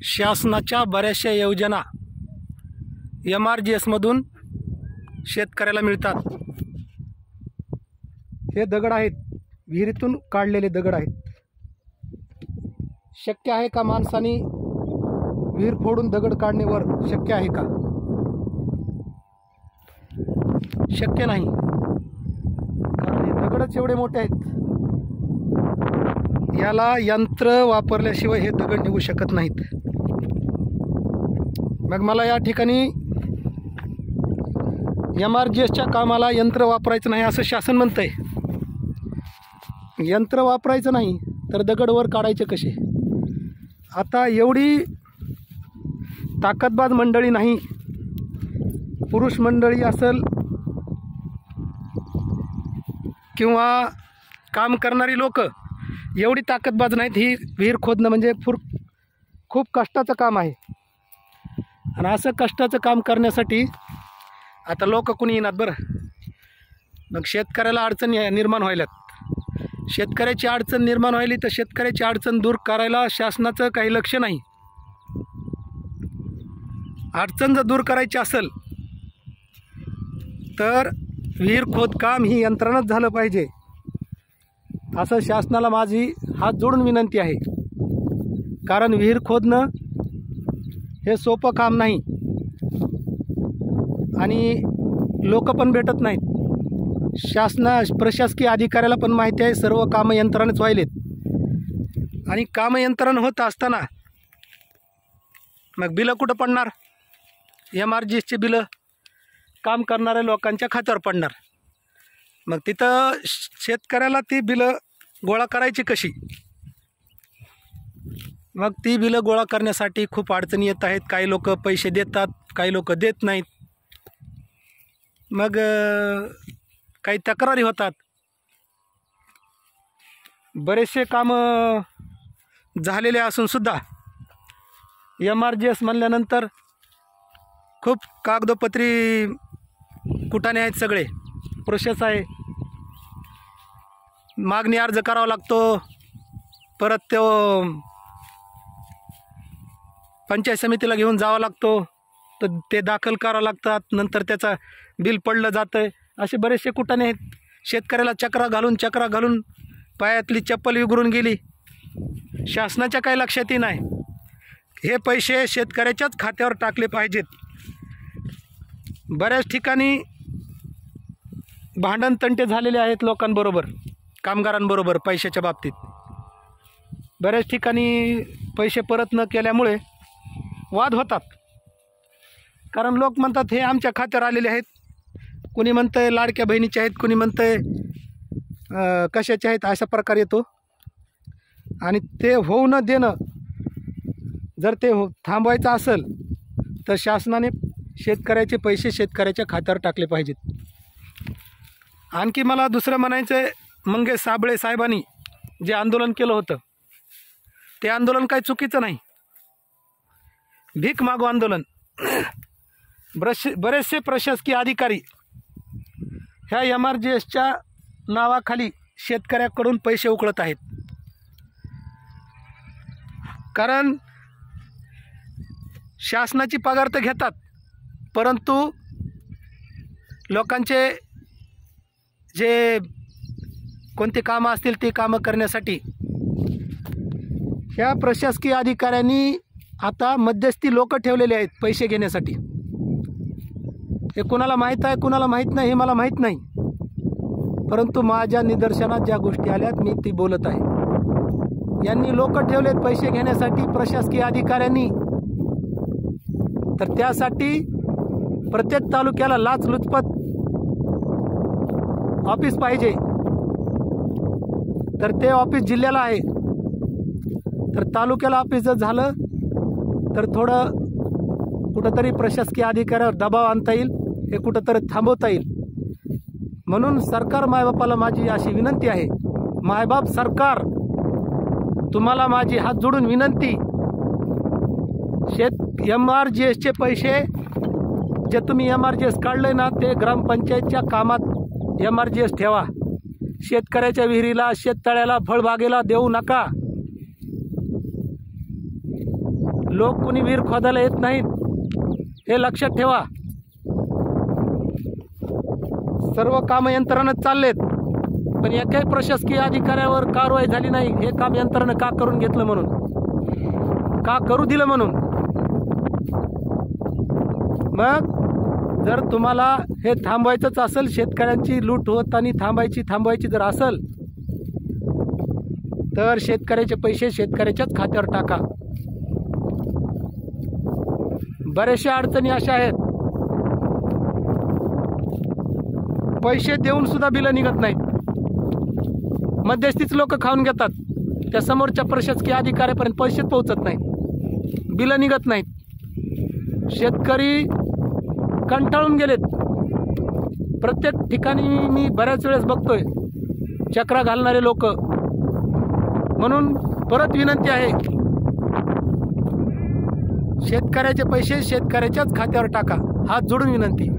शासनाच्या बऱ्याचशा योजना MRGSमधून शेतकऱ्याला मिळतात। हे दगड आहेत, विहिरीतून काढलेले दगड आहेत। शक्य आहे का माणसाने विहीर फोडून दगड काढणेवर शक्य आहे का? शक्य नाही, कारण हे दगडच एवढे मोठे आहेत, याला यंत्र वापरल्याशिवाय हे दगड निघू शकत नाहीत। मग मला या ठिकाणी MRGSच्या कामाला यंत्र वापरायचं नाही असं शासन म्हणतंय। यंत्र वापरायचं नाही तर दगड वर काढायचे कसे? आता एवढी ताकदबाज मंडळी नाही, पुरुष मंडळी असेल किंवा काम करणारी लोक एवढी ताकदबाज नाहीत। ही विहीर खोदणं म्हणजे खूप कष्टाचं काम आहे, आणि असं कष्टाचं काम करण्यासाठी आता लोक कुणी येणार बरं? मग शेतकऱ्याला अडचण निर्माण व्हायल्यात। शेतकऱ्याची अडचण निर्माण व्हायली तर शेतकऱ्याची अडचण दूर करायला शासनाचं काही लक्ष नाही। अडचण जर दूर करायची असेल तर विहीर खोदकाम ही यंत्रणाच झालं पाहिजे, असं शासनाला माझी हात जोडून विनंती आहे। कारण विहीर खोदणं हे सोपं काम नाही, आणि लोक पण भेटत नाहीत। प्रशासकीय अधिकाऱ्याला पण माहिती आहे सर्व कामं यंत्रणाच व्हायलेत, आणि कामं यंत्रणा होत असताना मग बिलं कुठं पडणार? MRGSचे बिलं काम करणाऱ्या लोकांच्या खात्यावर पडणार। मग तिथं शेतकऱ्याला ती बिलं गोळा करायची कशी? मग ती बिलं गोळा करण्यासाठी खूप अडचणी येत आहेत। काही लोक पैसे देतात, काही लोक देत नाहीत, मग काही तक्रारी होतात। बरेचसे कामं झालेले असूनसुद्धा MRGS म्हणल्यानंतर खूप कागदोपत्री कुटाणे आहेत, सगळे प्रोसेस आहे। मागणी अर्ज करावा लागतो, परत तो पंचायत समितीला घेऊन जावा लागतो, तर ते दाखल करावं लागतात, नंतर त्याचा बिल पडलं जातं। असे बरेचसे कुटाणे आहेत। शेतकऱ्याला चक्रा घालून पायातली चप्पल विगरून गेली, शासनाच्या काही लक्षातही नाही। हे पैसे शेतकऱ्याच्याच खात्यावर टाकले पाहिजेत। बऱ्याच ठिकाणी भांडण तंटे झालेले आहेत लोकांबरोबर, कामगारांबरोबर पैशाच्या बाबतीत। बऱ्याच ठिकाणी पैसे परत न केल्यामुळे वाद होतात, कारण लोक म्हणतात हे आमच्या खात्यावर आलेले आहेत, कुणी म्हणतंय लाडक्या बहिणीचे आहेत, कुणी म्हणतंय कशाचे आहेत, अशा प्रकार येतो। आणि ते होऊ न देणं, जर ते थांबवायचं असेल तर शासनाने शेतकऱ्याचे पैसे शेतकऱ्याच्या खात्यावर टाकले पाहिजेत। आणखी मला दुसरं म्हणायचं आहे, मंगेश साबळे साहेबांनी जे आंदोलन केलं होतं ते आंदोलन काही चुकीचं नाही। भीक मागो आंदोलन। बरेचसे प्रशासकीय अधिकारी ह्या MRGSच्या नावाखाली शेतकऱ्याकडून पैसे उकळत आहेत, कारण शासनाची पगार तर घेतात, परंतु लोकांचे जे कोणते कामं असतील ते कामं करण्यासाठी ह्या प्रशासकीय अधिकाऱ्यांनी आता मध्यस्थी लोक ठेवलेले आहेत पैसे घेण्यासाठी। हे कोणाला माहीत आहे कोणाला माहीत नाही हे मला माहीत नाही, परंतु माझ्या निदर्शनात ज्या गोष्टी आल्यात मी ती बोलत आहे। यांनी लोक ठेवलेत पैसे घेण्यासाठी प्रशासकीय अधिकाऱ्यांनी, तर त्यासाठी प्रत्येक तालुक्याला लाचलुचपत ऑफिस पाहिजे, तर ते ऑफिस जिल्ह्याला आहे, तर तालुक्याला ऑफिस जर झालं तर थोडं कुठंतरी प्रशासकीय अधिकाऱ्यावर दबाव आणता येईल, हे कुठंतरी थांबवता येईल। म्हणून सरकार मायबापाला माझी अशी विनंती आहे, मायबाप सरकार तुम्हाला माझी हात जोडून विनंती, MRGSचे पैसे जे तुम्ही MRGS काढले ना ते ग्रामपंचायतच्या कामात MRGS ठेवा। शेतकऱ्याच्या विहिरीला, शेततळ्याला, फळबागेला देऊ नका। लोक कोणी विहीर खोदायला येत नाहीत, हे लक्षात ठेवा. सर्व कामं यंत्रणाच चाललेत, पण एकाही प्रशासकीय अधिकाऱ्यावर कारवाई झाली नाही. हे काम यंत्रणा का करून घेतलं म्हणून, का करू दिलं म्हणून. मग जर तुम्हाला हे थांबवायचंच असेल, शेतकऱ्यांची लूट होताना थांबवायची जर असेल, तर शेतकऱ्याचे पैसे शेतकऱ्याच्याच खात्यावर टाका. बऱ्याचशा अडचणी अशा आहेत, पैसे देऊन सुद्धा बिलं निघत नाहीत. मध्यस्थीच लोक खाऊन घेतात, त्या समोरच्या प्रशासकीय अधिकाऱ्यापर्यंत पैसेच पोहोचत नाहीत, बिलं निघत नाहीत. शेतकरी कंटाळून गेलेत. प्रत्येक ठिकाणी मी बऱ्याच वेळेस बघतोय चक्रा घालणारे लोक. म्हणून परत विनंती आहे, शेतकऱ्याचे पैसे शेतकऱ्याच्याच खात्यावर टाका. हात जोडून विनंती.